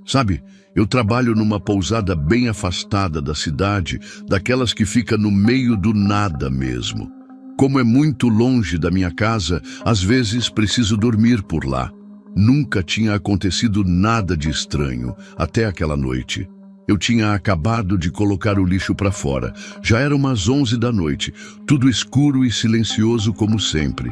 Sabe, eu trabalho numa pousada bem afastada da cidade, daquelas que fica no meio do nada mesmo. Como é muito longe da minha casa, às vezes preciso dormir por lá. Nunca tinha acontecido nada de estranho, até aquela noite. Eu tinha acabado de colocar o lixo para fora. Já eram umas 11 da noite, tudo escuro e silencioso como sempre.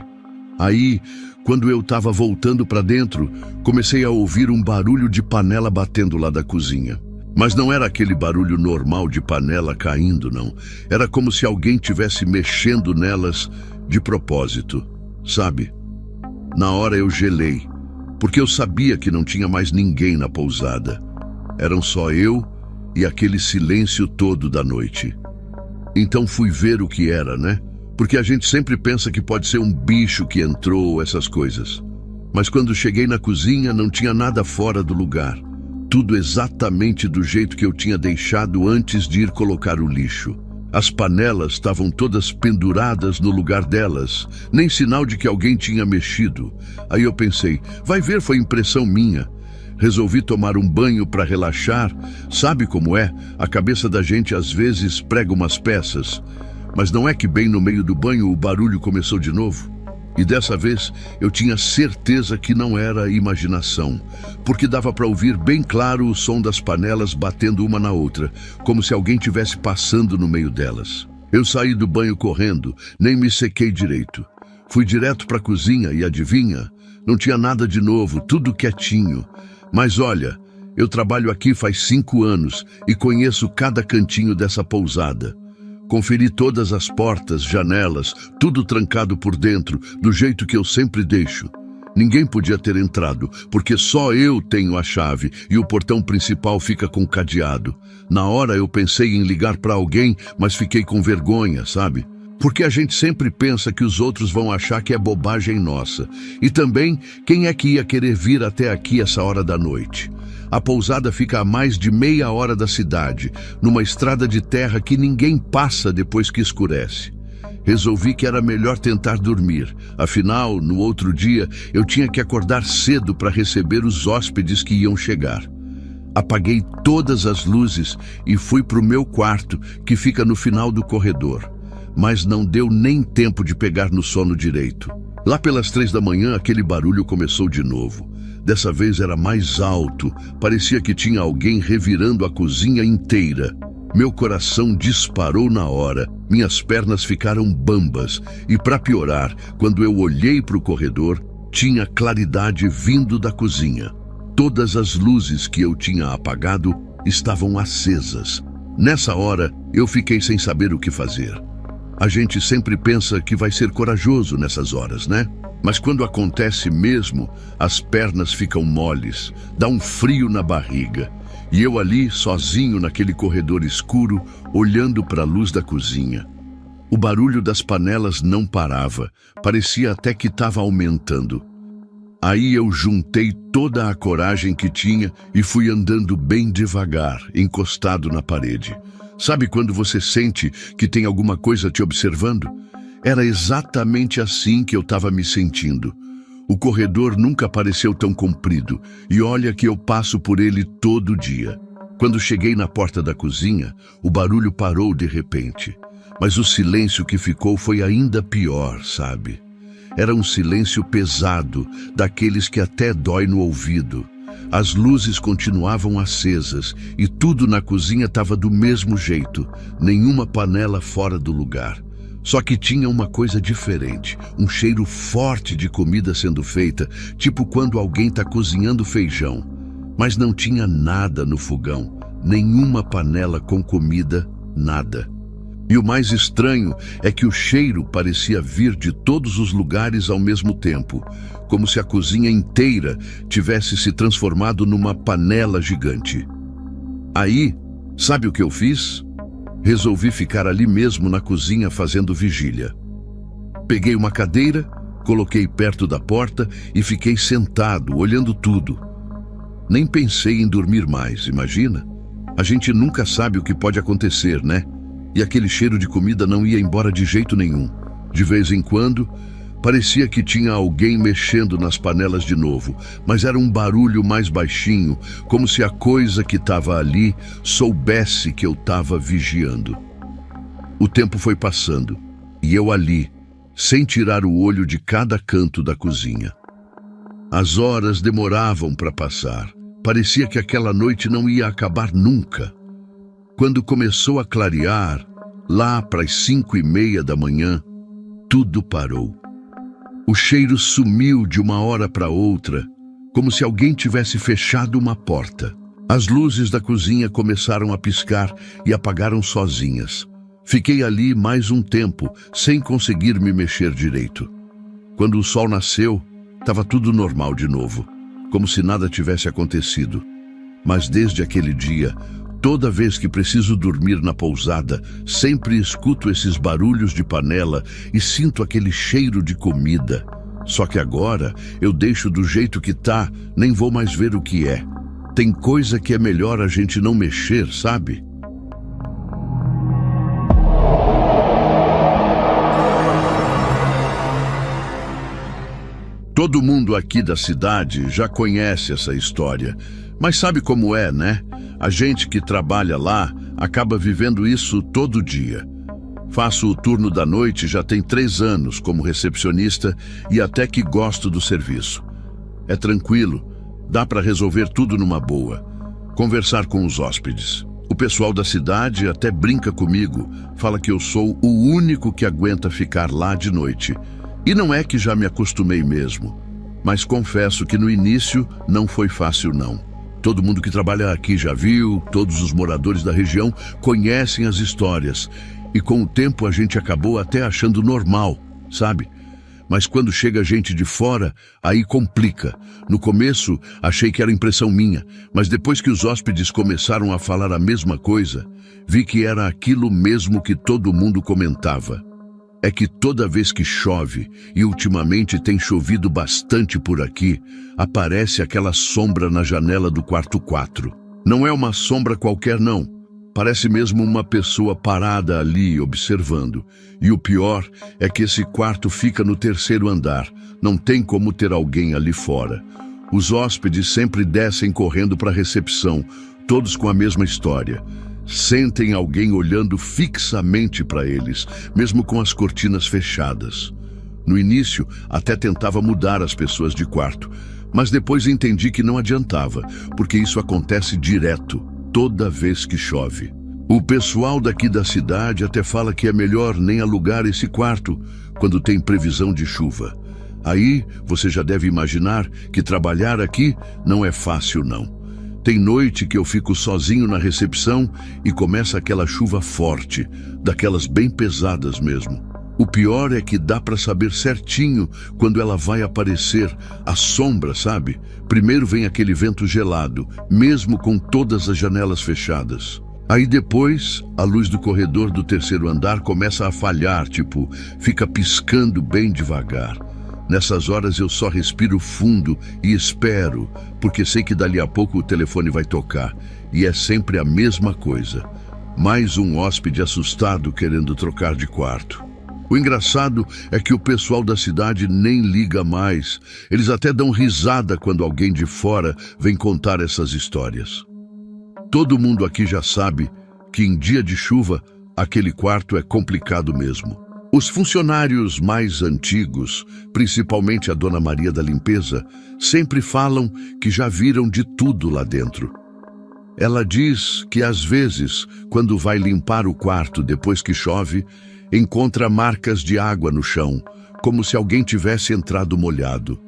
Aí, quando eu estava voltando para dentro, comecei a ouvir um barulho de panela batendo lá da cozinha. Mas não era aquele barulho normal de panela caindo, não. Era como se alguém tivesse mexendo nelas de propósito, sabe? Na hora eu gelei, porque eu sabia que não tinha mais ninguém na pousada. Eram só eu e aquele silêncio todo da noite. Então fui ver o que era, né? Porque a gente sempre pensa que pode ser um bicho que entrou, essas coisas. Mas quando cheguei na cozinha, não tinha nada fora do lugar. Tudo exatamente do jeito que eu tinha deixado antes de ir colocar o lixo. As panelas estavam todas penduradas no lugar delas, nem sinal de que alguém tinha mexido. Aí eu pensei, vai ver, foi impressão minha. Resolvi tomar um banho para relaxar. Sabe como é? A cabeça da gente às vezes prega umas peças. Mas não é que bem no meio do banho o barulho começou de novo? E dessa vez eu tinha certeza que não era imaginação, porque dava para ouvir bem claro o som das panelas batendo uma na outra, como se alguém tivesse passando no meio delas. Eu saí do banho correndo, nem me sequei direito. Fui direto para a cozinha e adivinha? Não tinha nada de novo, tudo quietinho. Mas olha, eu trabalho aqui faz 5 anos e conheço cada cantinho dessa pousada. Conferi todas as portas, janelas, tudo trancado por dentro, do jeito que eu sempre deixo. Ninguém podia ter entrado, porque só eu tenho a chave e o portão principal fica com cadeado. Na hora eu pensei em ligar para alguém, mas fiquei com vergonha, sabe? Porque a gente sempre pensa que os outros vão achar que é bobagem nossa. E também, quem é que ia querer vir até aqui essa hora da noite? A pousada fica a mais de meia hora da cidade, numa estrada de terra que ninguém passa depois que escurece. Resolvi que era melhor tentar dormir. Afinal, no outro dia, eu tinha que acordar cedo para receber os hóspedes que iam chegar. Apaguei todas as luzes e fui para o meu quarto, que fica no final do corredor. Mas não deu nem tempo de pegar no sono direito. Lá pelas 3 da manhã, aquele barulho começou de novo. Dessa vez era mais alto, parecia que tinha alguém revirando a cozinha inteira. Meu coração disparou na hora, minhas pernas ficaram bambas e, para piorar, quando eu olhei para o corredor, tinha claridade vindo da cozinha. Todas as luzes que eu tinha apagado estavam acesas. Nessa hora, eu fiquei sem saber o que fazer. A gente sempre pensa que vai ser corajoso nessas horas, né? Mas quando acontece mesmo, as pernas ficam moles, dá um frio na barriga. E eu ali, sozinho naquele corredor escuro, olhando para a luz da cozinha. O barulho das panelas não parava, parecia até que estava aumentando. Aí eu juntei toda a coragem que tinha e fui andando bem devagar, encostado na parede. Sabe quando você sente que tem alguma coisa te observando? Era exatamente assim que eu estava me sentindo. O corredor nunca pareceu tão comprido, e olha que eu passo por ele todo dia. Quando cheguei na porta da cozinha, o barulho parou de repente. Mas o silêncio que ficou foi ainda pior, sabe? Era um silêncio pesado, daqueles que até dói no ouvido. As luzes continuavam acesas e tudo na cozinha estava do mesmo jeito, nenhuma panela fora do lugar. Só que tinha uma coisa diferente, um cheiro forte de comida sendo feita, tipo quando alguém está cozinhando feijão. Mas não tinha nada no fogão, nenhuma panela com comida, nada. E o mais estranho é que o cheiro parecia vir de todos os lugares ao mesmo tempo, como se a cozinha inteira tivesse se transformado numa panela gigante. Aí, sabe o que eu fiz? Resolvi ficar ali mesmo na cozinha fazendo vigília. Peguei uma cadeira, coloquei perto da porta e fiquei sentado, olhando tudo. Nem pensei em dormir mais, imagina? A gente nunca sabe o que pode acontecer, né? E aquele cheiro de comida não ia embora de jeito nenhum. De vez em quando, parecia que tinha alguém mexendo nas panelas de novo, mas era um barulho mais baixinho, como se a coisa que estava ali soubesse que eu estava vigiando. O tempo foi passando, e eu ali, sem tirar o olho de cada canto da cozinha. As horas demoravam para passar. Parecia que aquela noite não ia acabar nunca. Quando começou a clarear, lá para as 5:30 da manhã, tudo parou. O cheiro sumiu de uma hora para outra, como se alguém tivesse fechado uma porta. As luzes da cozinha começaram a piscar e apagaram sozinhas. Fiquei ali mais um tempo, sem conseguir me mexer direito. Quando o sol nasceu, estava tudo normal de novo, como se nada tivesse acontecido. Mas desde aquele dia, toda vez que preciso dormir na pousada, sempre escuto esses barulhos de panela e sinto aquele cheiro de comida. Só que agora eu deixo do jeito que tá, nem vou mais ver o que é. Tem coisa que é melhor a gente não mexer, sabe? Todo mundo aqui da cidade já conhece essa história, mas sabe como é, né? A gente que trabalha lá acaba vivendo isso todo dia. Faço o turno da noite já tem 3 anos como recepcionista e até que gosto do serviço. É tranquilo, dá para resolver tudo numa boa. Conversar com os hóspedes. O pessoal da cidade até brinca comigo, fala que eu sou o único que aguenta ficar lá de noite. E não é que já me acostumei mesmo, mas confesso que no início não foi fácil não. Todo mundo que trabalha aqui já viu, todos os moradores da região conhecem as histórias. E com o tempo a gente acabou até achando normal, sabe? Mas quando chega gente de fora, aí complica. No começo achei que era impressão minha, mas depois que os hóspedes começaram a falar a mesma coisa, vi que era aquilo mesmo que todo mundo comentava. É que toda vez que chove, e ultimamente tem chovido bastante por aqui, aparece aquela sombra na janela do quarto 4. Não é uma sombra qualquer não, parece mesmo uma pessoa parada ali observando. E o pior é que esse quarto fica no 3º andar, não tem como ter alguém ali fora. Os hóspedes sempre descem correndo para a recepção, todos com a mesma história. Sentem alguém olhando fixamente para eles, mesmo com as cortinas fechadas. No início, até tentava mudar as pessoas de quarto, mas depois entendi que não adiantava, porque isso acontece direto, toda vez que chove. O pessoal daqui da cidade até fala que é melhor nem alugar esse quarto quando tem previsão de chuva. Aí, você já deve imaginar que trabalhar aqui não é fácil não. Tem noite que eu fico sozinho na recepção e começa aquela chuva forte, daquelas bem pesadas mesmo. O pior é que dá para saber certinho quando ela vai aparecer, a sombra, sabe? Primeiro vem aquele vento gelado, mesmo com todas as janelas fechadas. Aí depois, a luz do corredor do 3º andar começa a falhar, fica piscando bem devagar. Nessas horas eu só respiro fundo e espero, porque sei que dali a pouco o telefone vai tocar. E é sempre a mesma coisa. Mais um hóspede assustado querendo trocar de quarto. O engraçado é que o pessoal da cidade nem liga mais. Eles até dão risada quando alguém de fora vem contar essas histórias. Todo mundo aqui já sabe que em dia de chuva, aquele quarto é complicado mesmo. Os funcionários mais antigos, principalmente a Dona Maria da limpeza, sempre falam que já viram de tudo lá dentro. Ela diz que às vezes, quando vai limpar o quarto depois que chove, encontra marcas de água no chão, como se alguém tivesse entrado molhado.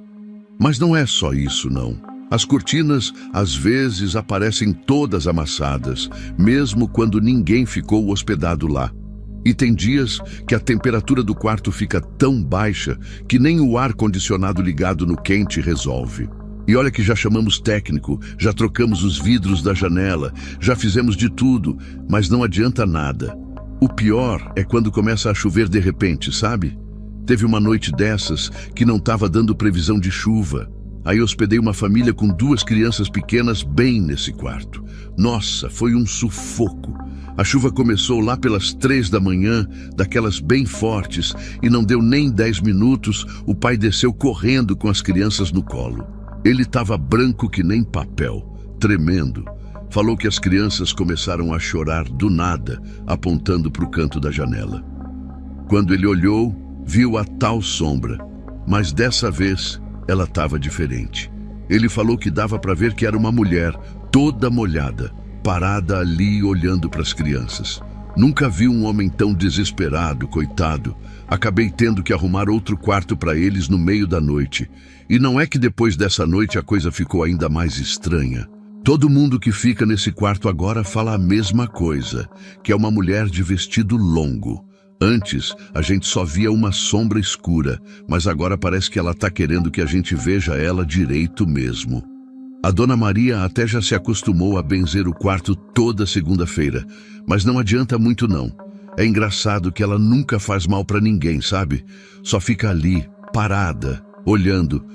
Mas não é só isso, não. As cortinas, às vezes, aparecem todas amassadas, mesmo quando ninguém ficou hospedado lá. E tem dias que a temperatura do quarto fica tão baixa que nem o ar-condicionado ligado no quente resolve. E olha que já chamamos técnico, já trocamos os vidros da janela, já fizemos de tudo, mas não adianta nada. O pior é quando começa a chover de repente, sabe? Teve uma noite dessas que não estava dando previsão de chuva. Aí hospedei uma família com 2 crianças pequenas bem nesse quarto. Nossa, foi um sufoco. A chuva começou lá pelas 3 da manhã, daquelas bem fortes, e não deu nem 10 minutos, o pai desceu correndo com as crianças no colo. Ele estava branco que nem papel, tremendo. Falou que as crianças começaram a chorar do nada, apontando para o canto da janela. Quando ele olhou, viu a tal sombra, mas dessa vez ela estava diferente. Ele falou que dava para ver que era uma mulher, toda molhada, parada ali olhando para as crianças. Nunca vi um homem tão desesperado, coitado. Acabei tendo que arrumar outro quarto para eles no meio da noite. E não é que depois dessa noite a coisa ficou ainda mais estranha. Todo mundo que fica nesse quarto agora fala a mesma coisa, que é uma mulher de vestido longo. Antes, a gente só via uma sombra escura, mas agora parece que ela está querendo que a gente veja ela direito mesmo. A Dona Maria até já se acostumou a benzer o quarto toda segunda-feira, mas não adianta muito não. É engraçado que ela nunca faz mal para ninguém, sabe? Só fica ali, parada, olhando,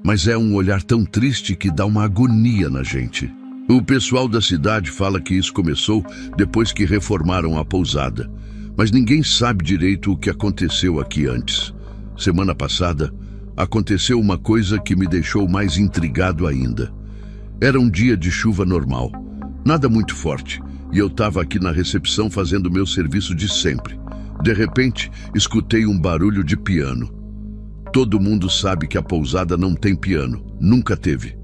mas é um olhar tão triste que dá uma agonia na gente. O pessoal da cidade fala que isso começou depois que reformaram a pousada, mas ninguém sabe direito o que aconteceu aqui antes. Semana passada, aconteceu uma coisa que me deixou mais intrigado ainda. Era um dia de chuva normal, nada muito forte, e eu estava aqui na recepção fazendo meu serviço de sempre. De repente, escutei um barulho de piano. Todo mundo sabe que a pousada não tem piano, nunca teve.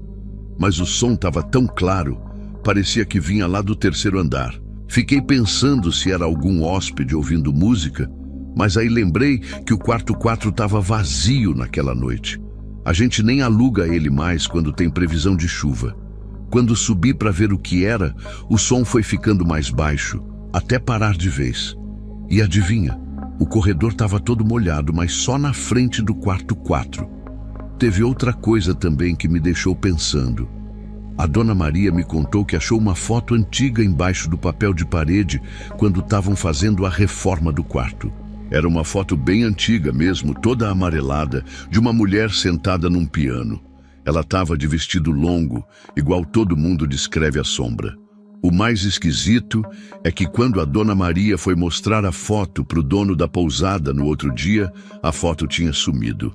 Mas o som estava tão claro, parecia que vinha lá do 3º andar. Fiquei pensando se era algum hóspede ouvindo música, mas aí lembrei que o quarto 4 estava vazio naquela noite. A gente nem aluga ele mais quando tem previsão de chuva. Quando subi para ver o que era, o som foi ficando mais baixo, até parar de vez. E adivinha, o corredor estava todo molhado, mas só na frente do quarto 4. Teve outra coisa também que me deixou pensando. A Dona Maria me contou que achou uma foto antiga embaixo do papel de parede quando estavam fazendo a reforma do quarto. Era uma foto bem antiga mesmo, toda amarelada, de uma mulher sentada num piano. Ela estava de vestido longo, igual todo mundo descreve a sombra. O mais esquisito é que quando a Dona Maria foi mostrar a foto para o dono da pousada no outro dia, a foto tinha sumido.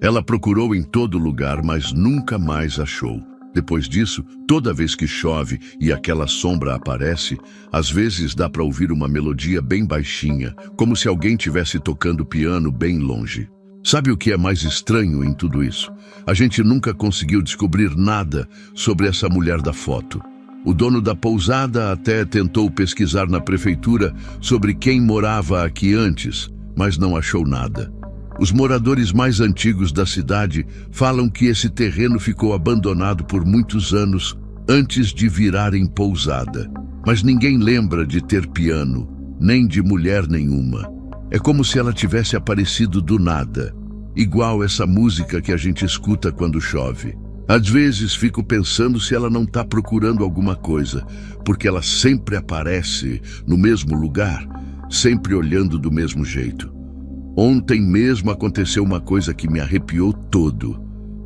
Ela procurou em todo lugar, mas nunca mais achou. Depois disso, toda vez que chove e aquela sombra aparece, às vezes dá para ouvir uma melodia bem baixinha, como se alguém estivesse tocando piano bem longe. Sabe o que é mais estranho em tudo isso? A gente nunca conseguiu descobrir nada sobre essa mulher da foto. O dono da pousada até tentou pesquisar na prefeitura sobre quem morava aqui antes, mas não achou nada. Os moradores mais antigos da cidade falam que esse terreno ficou abandonado por muitos anos antes de virar em pousada. Mas ninguém lembra de ter piano, nem de mulher nenhuma. É como se ela tivesse aparecido do nada, igual essa música que a gente escuta quando chove. Às vezes fico pensando se ela não está procurando alguma coisa, porque ela sempre aparece no mesmo lugar, sempre olhando do mesmo jeito. Ontem mesmo aconteceu uma coisa que me arrepiou todo.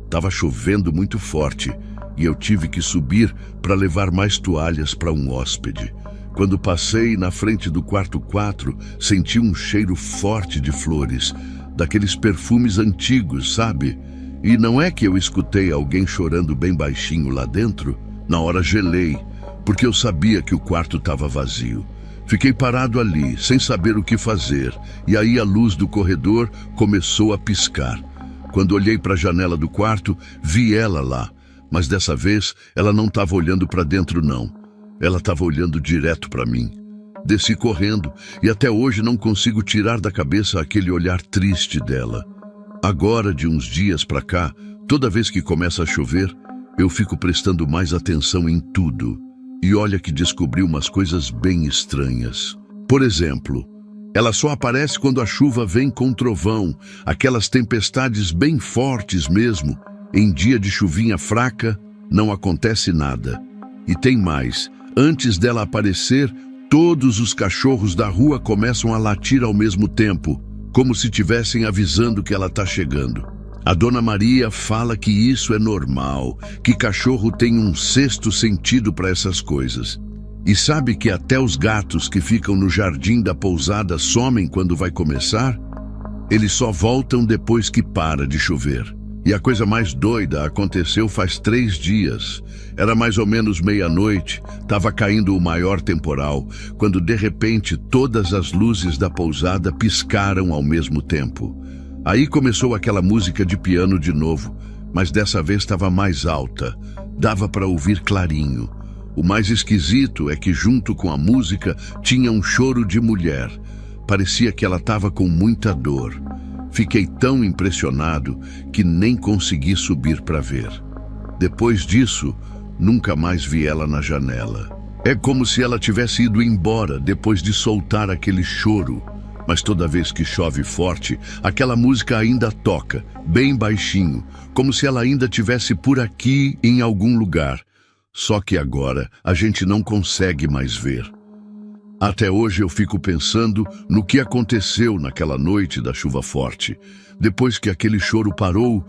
Estava chovendo muito forte e eu tive que subir para levar mais toalhas para um hóspede. Quando passei na frente do quarto 4, senti um cheiro forte de flores, daqueles perfumes antigos, sabe? E não é que eu escutei alguém chorando bem baixinho lá dentro? Na hora gelei, porque eu sabia que o quarto estava vazio. Fiquei parado ali, sem saber o que fazer, e aí a luz do corredor começou a piscar. Quando olhei para a janela do quarto, vi ela lá, mas dessa vez ela não estava olhando para dentro não. Ela estava olhando direto para mim. Desci correndo e até hoje não consigo tirar da cabeça aquele olhar triste dela. Agora, de uns dias para cá, toda vez que começa a chover, eu fico prestando mais atenção em tudo. E olha que descobri umas coisas bem estranhas. Por exemplo, ela só aparece quando a chuva vem com trovão, aquelas tempestades bem fortes mesmo. Em dia de chuvinha fraca, não acontece nada. E tem mais, antes dela aparecer, todos os cachorros da rua começam a latir ao mesmo tempo, como se estivessem avisando que ela está chegando. A Dona Maria fala que isso é normal, que cachorro tem um sexto sentido para essas coisas. E sabe que até os gatos que ficam no jardim da pousada somem quando vai começar? Eles só voltam depois que para de chover. E a coisa mais doida aconteceu faz 3 dias. Era mais ou menos meia-noite, estava caindo o maior temporal, quando de repente todas as luzes da pousada piscaram ao mesmo tempo. Aí começou aquela música de piano de novo, mas dessa vez estava mais alta. Dava para ouvir clarinho. O mais esquisito é que junto com a música tinha um choro de mulher. Parecia que ela estava com muita dor. Fiquei tão impressionado que nem consegui subir para ver. Depois disso, nunca mais vi ela na janela. É como se ela tivesse ido embora depois de soltar aquele choro. Mas toda vez que chove forte, aquela música ainda toca, bem baixinho, como se ela ainda estivesse por aqui em algum lugar. Só que agora a gente não consegue mais ver. Até hoje eu fico pensando no que aconteceu naquela noite da chuva forte. Depois que aquele choro parou,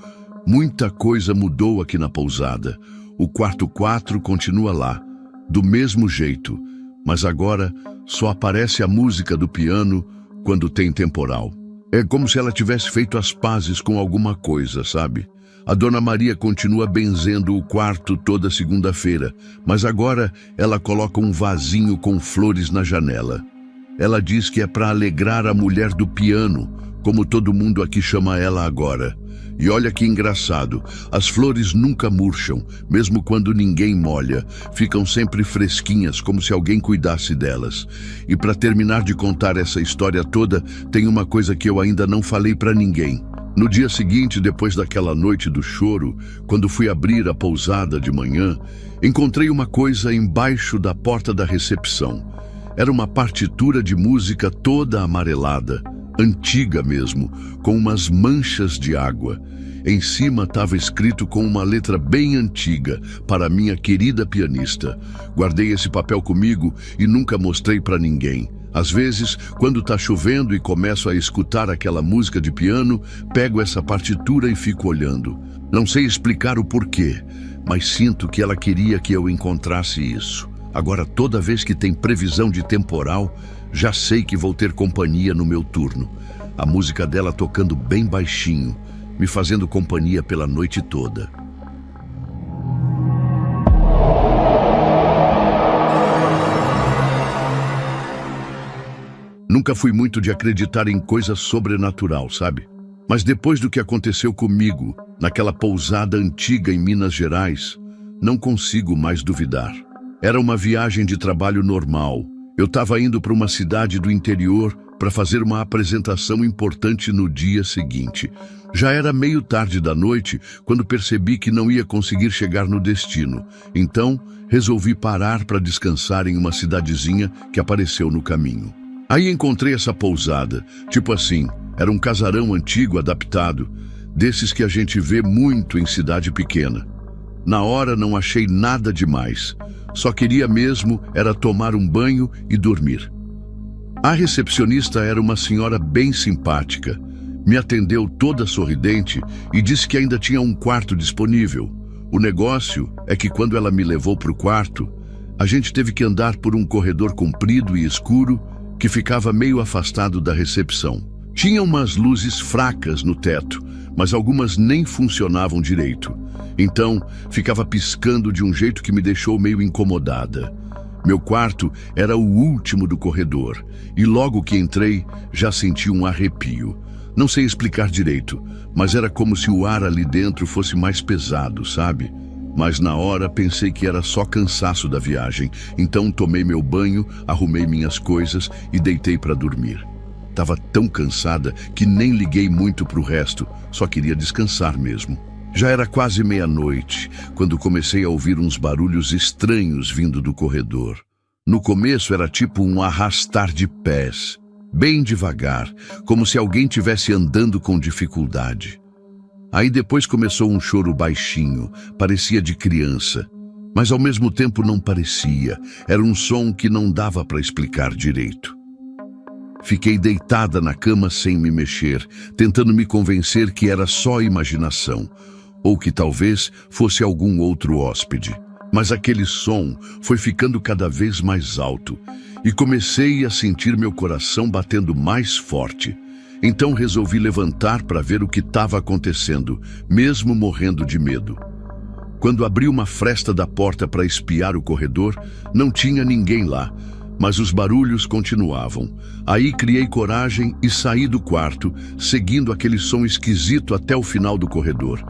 muita coisa mudou aqui na pousada. O quarto 4 continua lá, do mesmo jeito, mas agora só aparece a música do piano quando tem temporal. É como se ela tivesse feito as pazes com alguma coisa, sabe? A Dona Maria continua benzendo o quarto toda segunda-feira, mas agora ela coloca um vasinho com flores na janela. Ela diz que é para alegrar a mulher do piano, como todo mundo aqui chama ela agora. E olha que engraçado, as flores nunca murcham, mesmo quando ninguém molha. Ficam sempre fresquinhas, como se alguém cuidasse delas. E para terminar de contar essa história toda, tem uma coisa que eu ainda não falei para ninguém. No dia seguinte, depois daquela noite do choro, quando fui abrir a pousada de manhã, encontrei uma coisa embaixo da porta da recepção. Era uma partitura de música toda amarelada, antiga mesmo, com umas manchas de água. Em cima estava escrito com uma letra bem antiga, para minha querida pianista. Guardei esse papel comigo e nunca mostrei para ninguém. Às vezes, quando está chovendo e começo a escutar aquela música de piano, pego essa partitura e fico olhando. Não sei explicar o porquê, mas sinto que ela queria que eu encontrasse isso. Agora, toda vez que tem previsão de temporal, já sei que vou ter companhia no meu turno. A música dela tocando bem baixinho, me fazendo companhia pela noite toda. Nunca fui muito de acreditar em coisa sobrenatural, sabe? Mas depois do que aconteceu comigo, naquela pousada antiga em Minas Gerais, não consigo mais duvidar. Era uma viagem de trabalho normal. Eu estava indo para uma cidade do interior para fazer uma apresentação importante no dia seguinte. Já era meio tarde da noite quando percebi que não ia conseguir chegar no destino. Então, resolvi parar para descansar em uma cidadezinha que apareceu no caminho. Aí encontrei essa pousada, tipo assim, era um casarão antigo adaptado, desses que a gente vê muito em cidade pequena. Na hora não achei nada demais, só queria mesmo era tomar um banho e dormir. A recepcionista era uma senhora bem simpática, me atendeu toda sorridente e disse que ainda tinha um quarto disponível. O negócio é que quando ela me levou para o quarto, a gente teve que andar por um corredor comprido e escuro que ficava meio afastado da recepção. Tinha umas luzes fracas no teto, mas algumas nem funcionavam direito. Então, ficava piscando de um jeito que me deixou meio incomodada. Meu quarto era o último do corredor, e logo que entrei, já senti um arrepio. Não sei explicar direito, mas era como se o ar ali dentro fosse mais pesado, sabe? Mas na hora pensei que era só cansaço da viagem, então tomei meu banho, arrumei minhas coisas e deitei para dormir. Tava tão cansada que nem liguei muito pro resto, só queria descansar mesmo. Já era quase meia-noite, quando comecei a ouvir uns barulhos estranhos vindo do corredor. No começo era tipo um arrastar de pés, bem devagar, como se alguém estivesse andando com dificuldade. Aí depois começou um choro baixinho, parecia de criança, mas ao mesmo tempo não parecia, era um som que não dava para explicar direito. Fiquei deitada na cama sem me mexer, tentando me convencer que era só imaginação, ou que talvez fosse algum outro hóspede. Mas aquele som foi ficando cada vez mais alto e comecei a sentir meu coração batendo mais forte. Então resolvi levantar para ver o que estava acontecendo, mesmo morrendo de medo. Quando abri uma fresta da porta para espiar o corredor, não tinha ninguém lá, mas os barulhos continuavam. Aí criei coragem e saí do quarto, seguindo aquele som esquisito até o final do corredor.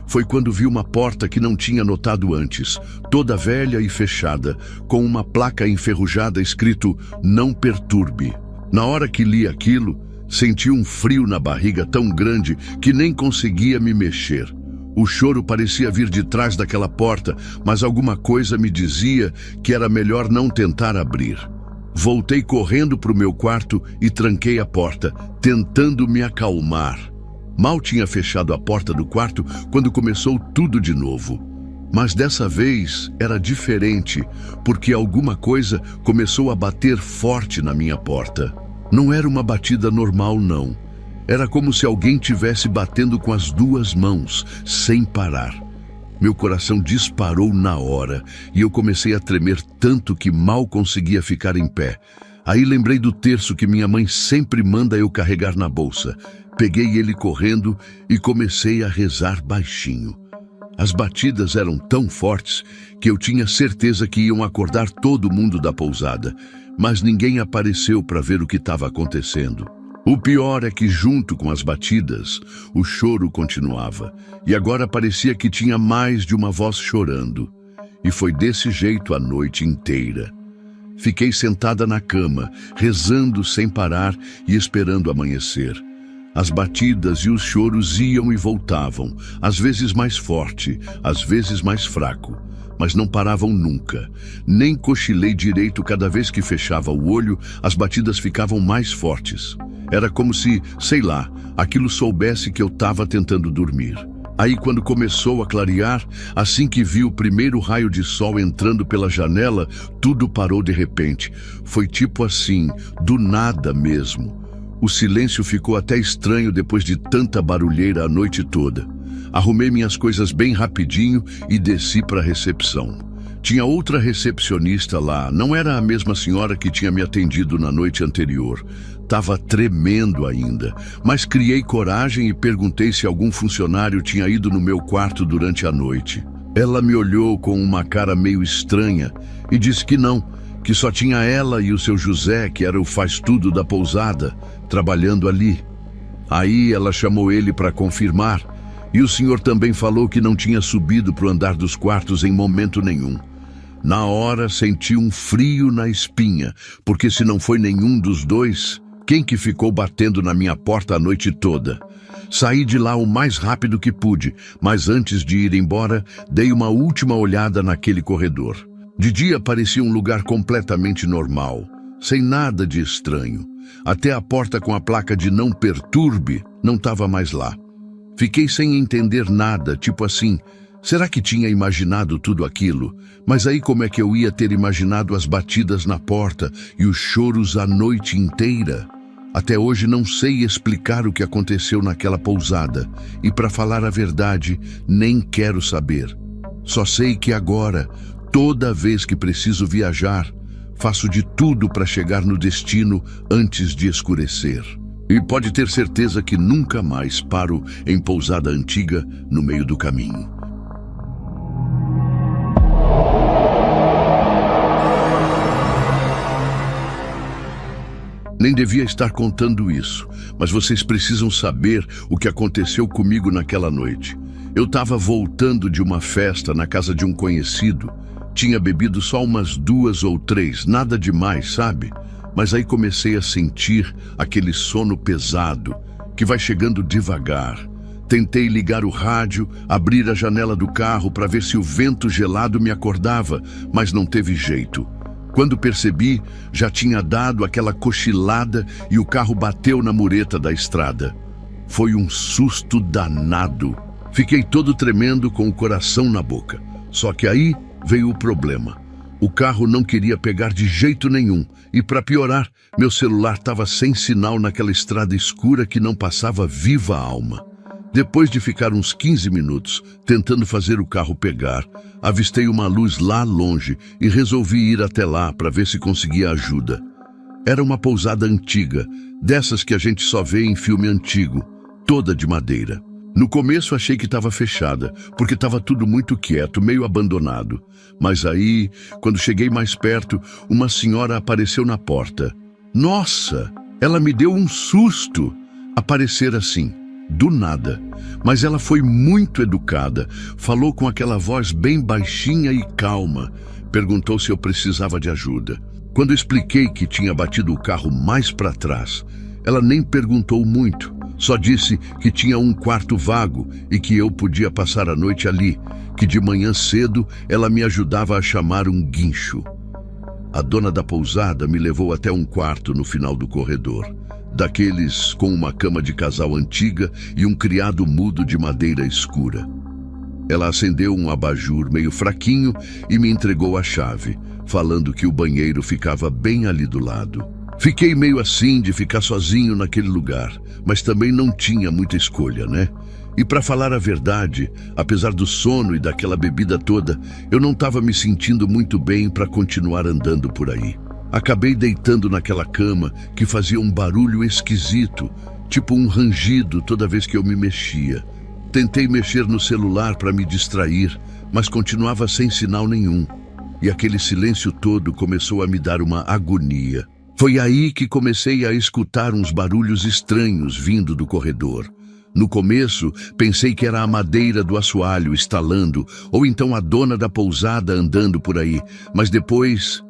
Foi quando vi uma porta que não tinha notado antes, toda velha e fechada, com uma placa enferrujada escrito "Não perturbe". Na hora que li aquilo, senti um frio na barriga tão grande que nem conseguia me mexer. O choro parecia vir de trás daquela porta, mas alguma coisa me dizia que era melhor não tentar abrir. Voltei correndo para o meu quarto e tranquei a porta, tentando me acalmar. Mal tinha fechado a porta do quarto quando começou tudo de novo. Mas dessa vez era diferente, porque alguma coisa começou a bater forte na minha porta. Não era uma batida normal, não. Era como se alguém tivesse batendo com as duas mãos, sem parar. Meu coração disparou na hora e eu comecei a tremer tanto que mal conseguia ficar em pé. Aí lembrei do terço que minha mãe sempre manda eu carregar na bolsa. Peguei ele correndo e comecei a rezar baixinho. As batidas eram tão fortes que eu tinha certeza que iam acordar todo mundo da pousada, mas ninguém apareceu para ver o que estava acontecendo. O pior é que, junto com as batidas, o choro continuava, e agora parecia que tinha mais de uma voz chorando. E foi desse jeito a noite inteira. Fiquei sentada na cama, rezando sem parar e esperando amanhecer. As batidas e os choros iam e voltavam, às vezes mais forte, às vezes mais fraco, mas não paravam nunca. Nem cochilei direito. Cada vez que fechava o olho, as batidas ficavam mais fortes. Era como se, sei lá, aquilo soubesse que eu estava tentando dormir. Aí quando começou a clarear, assim que vi o primeiro raio de sol entrando pela janela, tudo parou de repente. Foi tipo assim, do nada mesmo. O silêncio ficou até estranho depois de tanta barulheira a noite toda. Arrumei minhas coisas bem rapidinho e desci para a recepção. Tinha outra recepcionista lá, não era a mesma senhora que tinha me atendido na noite anterior. Estava tremendo ainda, mas criei coragem e perguntei se algum funcionário tinha ido no meu quarto durante a noite. Ela me olhou com uma cara meio estranha e disse que não, que só tinha ela e o seu José, que era o faz-tudo da pousada, trabalhando ali. Aí ela chamou ele para confirmar, e o senhor também falou que não tinha subido para o andar dos quartos em momento nenhum. Na hora senti um frio na espinha, porque se não foi nenhum dos dois, quem que ficou batendo na minha porta a noite toda? Saí de lá o mais rápido que pude, mas antes de ir embora, dei uma última olhada naquele corredor. De dia parecia um lugar completamente normal, sem nada de estranho. Até a porta com a placa de "Não perturbe" não estava mais lá. Fiquei sem entender nada, tipo assim, será que tinha imaginado tudo aquilo? Mas aí como é que eu ia ter imaginado as batidas na porta e os choros a noite inteira? Até hoje não sei explicar o que aconteceu naquela pousada, e para falar a verdade, nem quero saber. Só sei que agora, toda vez que preciso viajar, faço de tudo para chegar no destino antes de escurecer. E pode ter certeza que nunca mais paro em pousada antiga no meio do caminho. Nem devia estar contando isso, mas vocês precisam saber o que aconteceu comigo naquela noite. Eu estava voltando de uma festa na casa de um conhecido. Tinha bebido só umas 2 ou 3, nada demais, sabe? Mas aí comecei a sentir aquele sono pesado, que vai chegando devagar. Tentei ligar o rádio, abrir a janela do carro para ver se o vento gelado me acordava, mas não teve jeito. Quando percebi, já tinha dado aquela cochilada e o carro bateu na mureta da estrada. Foi um susto danado. Fiquei todo tremendo com o coração na boca. Só que aí veio o problema. O carro não queria pegar de jeito nenhum. E para piorar, meu celular estava sem sinal naquela estrada escura que não passava viva alma. Depois de ficar uns 15 minutos tentando fazer o carro pegar, avistei uma luz lá longe e resolvi ir até lá para ver se conseguia ajuda. Era uma pousada antiga, dessas que a gente só vê em filme antigo, toda de madeira. No começo achei que estava fechada, porque estava tudo muito quieto, meio abandonado. Mas aí, quando cheguei mais perto, uma senhora apareceu na porta. Nossa! Ela me deu um susto! Aparecer assim, do nada. Mas ela foi muito educada, falou com aquela voz bem baixinha e calma. Perguntou se eu precisava de ajuda. Quando expliquei que tinha batido o carro mais para trás, ela nem perguntou muito. Só disse que tinha um quarto vago e que eu podia passar a noite ali, que de manhã cedo ela me ajudava a chamar um guincho. A dona da pousada me levou até um quarto no final do corredor, daqueles com uma cama de casal antiga e um criado mudo de madeira escura. Ela acendeu um abajur meio fraquinho e me entregou a chave, falando que o banheiro ficava bem ali do lado. Fiquei meio assim de ficar sozinho naquele lugar, mas também não tinha muita escolha, né? E para falar a verdade, apesar do sono e daquela bebida toda, eu não estava me sentindo muito bem para continuar andando por aí. Acabei deitando naquela cama que fazia um barulho esquisito, tipo um rangido toda vez que eu me mexia. Tentei mexer no celular para me distrair, mas continuava sem sinal nenhum. E aquele silêncio todo começou a me dar uma agonia. Foi aí que comecei a escutar uns barulhos estranhos vindo do corredor. No começo, pensei que era a madeira do assoalho estalando, ou então a dona da pousada andando por aí, mas depois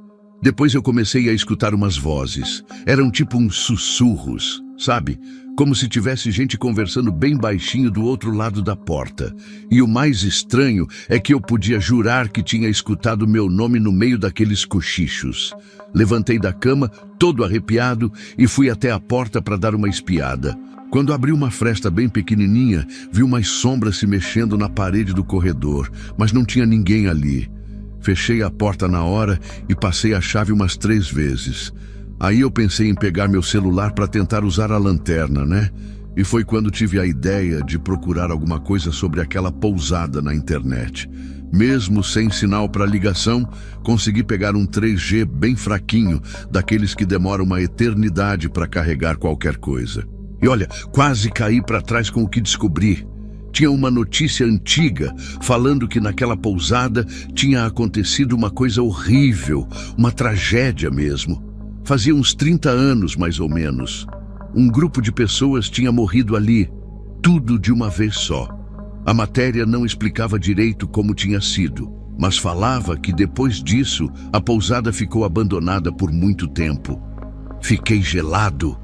eu comecei a escutar umas vozes. Eram tipo uns sussurros, sabe? Como se tivesse gente conversando bem baixinho do outro lado da porta. E o mais estranho é que eu podia jurar que tinha escutado meu nome no meio daqueles cochichos. Levantei da cama, todo arrepiado, e fui até a porta para dar uma espiada. Quando abri uma fresta bem pequenininha, vi umas sombras se mexendo na parede do corredor, mas não tinha ninguém ali. Fechei a porta na hora e passei a chave umas 3 vezes. Aí eu pensei em pegar meu celular para tentar usar a lanterna, né? E foi quando tive a ideia de procurar alguma coisa sobre aquela pousada na internet. Mesmo sem sinal para ligação, consegui pegar um 3G bem fraquinho, daqueles que demoram uma eternidade para carregar qualquer coisa. E olha, quase caí para trás com o que descobri. Tinha uma notícia antiga falando que naquela pousada tinha acontecido uma coisa horrível, uma tragédia mesmo. Fazia uns 30 anos, mais ou menos. Um grupo de pessoas tinha morrido ali, tudo de uma vez só. A matéria não explicava direito como tinha sido, mas falava que depois disso a pousada ficou abandonada por muito tempo. Fiquei gelado.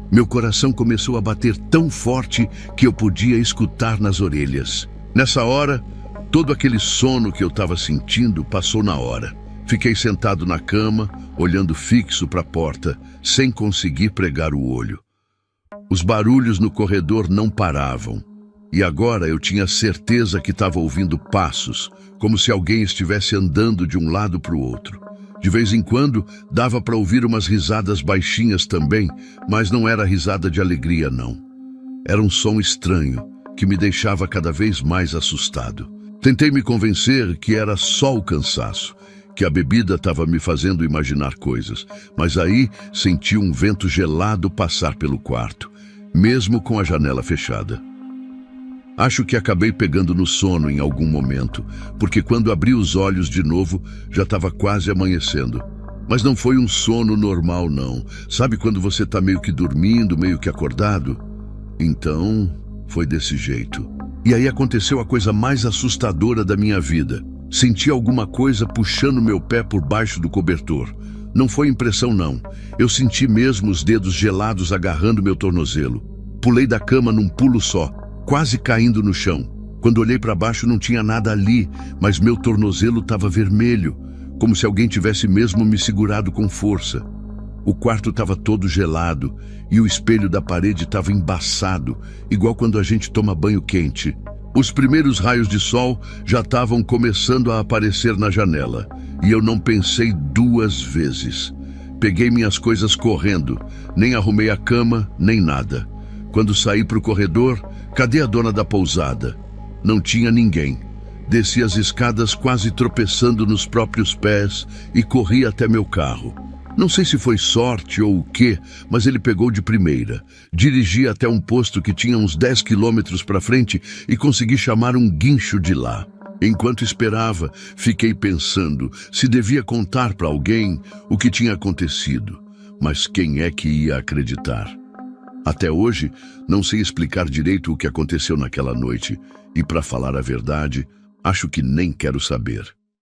Meu coração começou a bater tão forte que eu podia escutar nas orelhas. Nessa hora, todo aquele sono que eu estava sentindo passou na hora. Fiquei sentado na cama, olhando fixo para a porta, sem conseguir pregar o olho. Os barulhos no corredor não paravam. E agora eu tinha certeza que estava ouvindo passos, como se alguém estivesse andando de um lado para o outro. De vez em quando, dava para ouvir umas risadas baixinhas também, mas não era risada de alegria, não. Era um som estranho, que me deixava cada vez mais assustado. Tentei me convencer que era só o cansaço, que a bebida estava me fazendo imaginar coisas, mas aí senti um vento gelado passar pelo quarto, mesmo com a janela fechada. Acho que acabei pegando no sono em algum momento, porque quando abri os olhos de novo, já estava quase amanhecendo. Mas não foi um sono normal, não. Sabe quando você está meio que dormindo, meio que acordado? Então, foi desse jeito. E aí aconteceu a coisa mais assustadora da minha vida. Senti alguma coisa puxando meu pé por baixo do cobertor. Não foi impressão, não. Eu senti mesmo os dedos gelados agarrando meu tornozelo. Pulei da cama num pulo só, quase caindo no chão. Quando olhei para baixo não tinha nada ali, mas meu tornozelo estava vermelho, como se alguém tivesse mesmo me segurado com força. O quarto estava todo gelado e o espelho da parede estava embaçado, igual quando a gente toma banho quente. Os primeiros raios de sol já estavam começando a aparecer na janela e eu não pensei 2 vezes. Peguei minhas coisas correndo, nem arrumei a cama, nem nada. Quando saí para o corredor, Cadê a dona da pousada? Não tinha ninguém. Desci as escadas quase tropeçando nos próprios pés e corri até meu carro. Não sei se foi sorte ou o quê, mas ele pegou de primeira. Dirigi até um posto que tinha uns 10 quilômetros para frente e consegui chamar um guincho de lá. Enquanto esperava, fiquei pensando se devia contar para alguém o que tinha acontecido. Mas quem é que ia acreditar? Até hoje, não sei explicar direito o que aconteceu naquela noite. E para falar a verdade, acho que nem quero saber.